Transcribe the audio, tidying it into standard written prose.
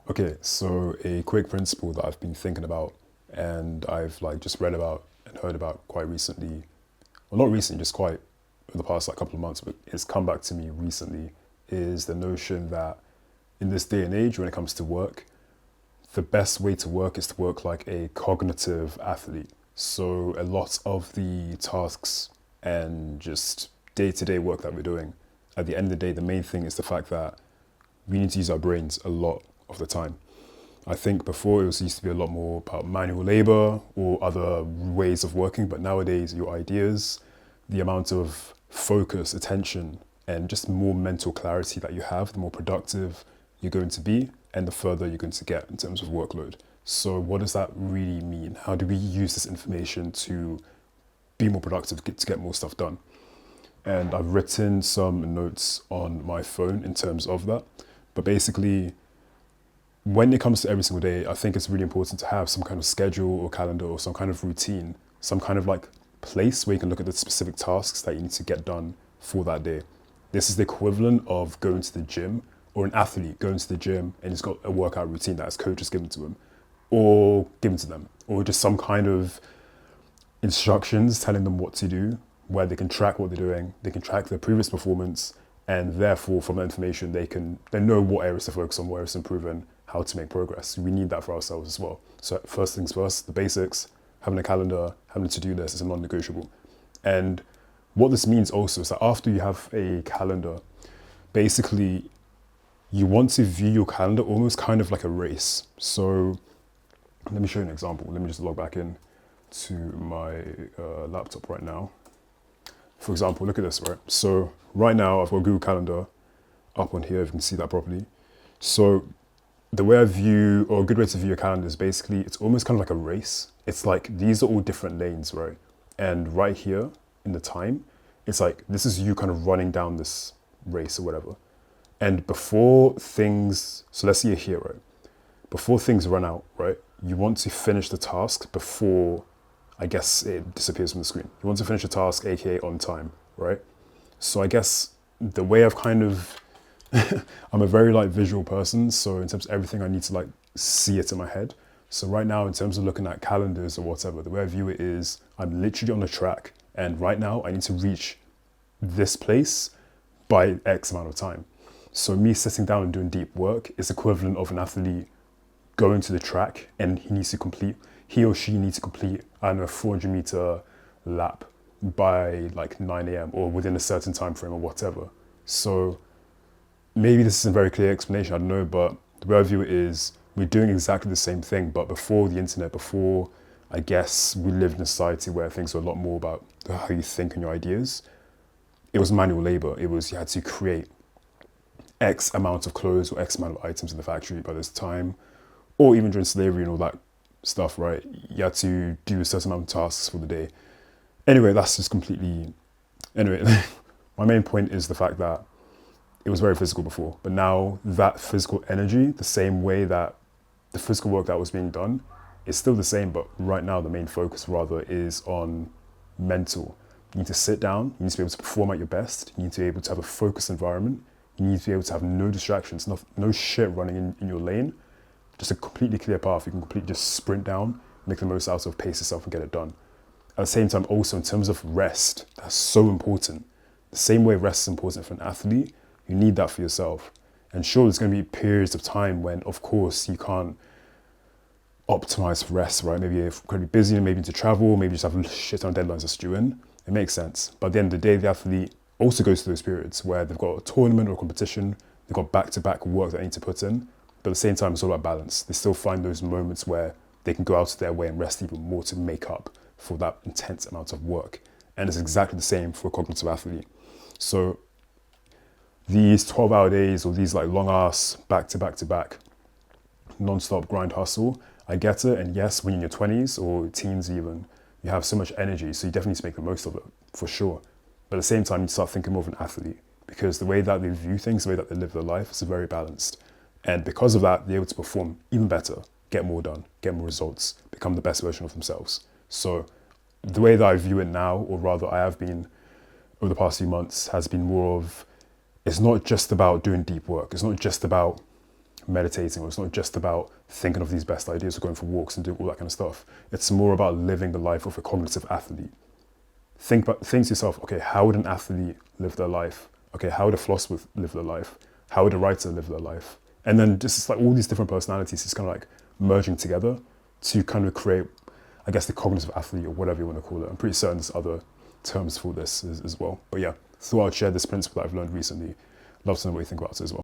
Okay, so a quick principle that I've been thinking about and I've like just read about and heard about quite recently, well not recently, just quite over the past like couple of months, but it's come back to me recently, is the notion that in this day and age when it comes to work, the best way to work is to work like a cognitive athlete. So a lot of the tasks and just day-to-day work that we're doing, at the end of the day, the main thing is the fact that we need to use our brains a lot of the time. I think before it was used to be a lot more about manual labor or other ways of working, but nowadays your ideas, the amount of focus, attention, and just more mental clarity that you have, the more productive you're going to be and the further you're going to get in terms of workload. So what does that really mean? How do we use this information to be more productive, to get more stuff done? And I've written some notes on my phone in terms of that. But basically, when it comes to every single day, I think it's really important to have some kind of schedule or calendar or some kind of routine, some kind of like place where you can look at the specific tasks that you need to get done for that day. This is the equivalent of going to the gym or an athlete going to the gym and he's got a workout routine that his coach has given to him or given to them, or just some kind of instructions telling them what to do, where they can track what they're doing, they can track their previous performance, and therefore from that information they know what areas to focus on, where it's improving, how to make progress. We need that for ourselves as well. So first things first, the basics, having a calendar, having a to-do list is a non-negotiable. And what this means also is that after you have a calendar, basically you want to view your calendar almost kind of like a race. So let me show you an example. Let me just log back in to my laptop right now. For example, look at this, right? So right now I've got Google Calendar up on here, if you can see that properly. So the way I view, or a good way to view a calendar is basically, it's almost kind of like a race. It's like, these are all different lanes, right? And right here in the time, it's like, this is you kind of running down this race or whatever. And before things, so let's see you're here, right? Before things run out, right? You want to finish the task before, I guess, it disappears from the screen. You want to finish the task, aka on time, right? So I guess the way I've kind of, I'm a very like visual person. So in terms of everything, I need to like see it in my head. So right now, in terms of looking at calendars or whatever, the way I view it is I'm literally on the track. And right now I need to reach this place by X amount of time. So me sitting down and doing deep work is equivalent of an athlete going to the track and he or she needs to complete, I don't know, a 400-meter lap by like 9 a.m. or within a certain time frame or whatever. So maybe this is a very clear explanation, I don't know, but the way I view it is we're doing exactly the same thing, but before the internet, before, I guess, we lived in a society where things were a lot more about how you think and your ideas. It was manual labor. It was, you had to create X amount of clothes or X amount of items in the factory by this time, or even during slavery and all that stuff, right? You had to do a certain amount of tasks for the day. Anyway, that's just completely, anyway, my main point is the fact that it was very physical before, but now that physical energy, the same way that the physical work that was being done is still the same, but right now the main focus rather is on mental. You need to sit down, you need to be able to perform at your best, you need to be able to have a focused environment, you need to be able to have no distractions, no shit running in your lane, just a completely clear path. You can completely just sprint down, make the most out of, pace yourself and get it done. At the same time, also in terms of rest, that's so important. The same way rest is important for an athlete, you need that for yourself. And sure, there's going to be periods of time when, of course, you can't optimize for rest, right? Maybe you're incredibly busy, maybe to travel, maybe just have shit on deadlines that's due in. It makes sense. But at the end of the day, the athlete also goes through those periods where they've got a tournament or a competition, they've got back-to-back work that they need to put in. But at the same time, it's all about balance. They still find those moments where they can go out of their way and rest even more to make up for that intense amount of work. And it's exactly the same for a cognitive athlete. So these 12-hour days or these like long ass back-to-back non-stop grind hustle, I get it. And yes, when you're in your 20s or teens even, you have so much energy, so you definitely need to make the most of it, for sure. But at the same time, you start thinking more of an athlete because the way that they view things, the way that they live their life is very balanced. And because of that, they're able to perform even better, get more done, get more results, become the best version of themselves. So the way that I view it now, or rather I have been over the past few months, has been more of, it's not just about doing deep work. It's not just about meditating, or it's not just about thinking of these best ideas or going for walks and doing all that kind of stuff. It's more about living the life of a cognitive athlete. Think to yourself, okay, how would an athlete live their life? Okay, how would a philosopher live their life? How would a writer live their life? And then just like all these different personalities is kind of like merging together to kind of create, I guess, the cognitive athlete, or whatever you want to call it. I'm pretty certain there's other terms for this as well. But yeah, thought I'd share this principle that I've learned recently. Love to know what you think about it as well.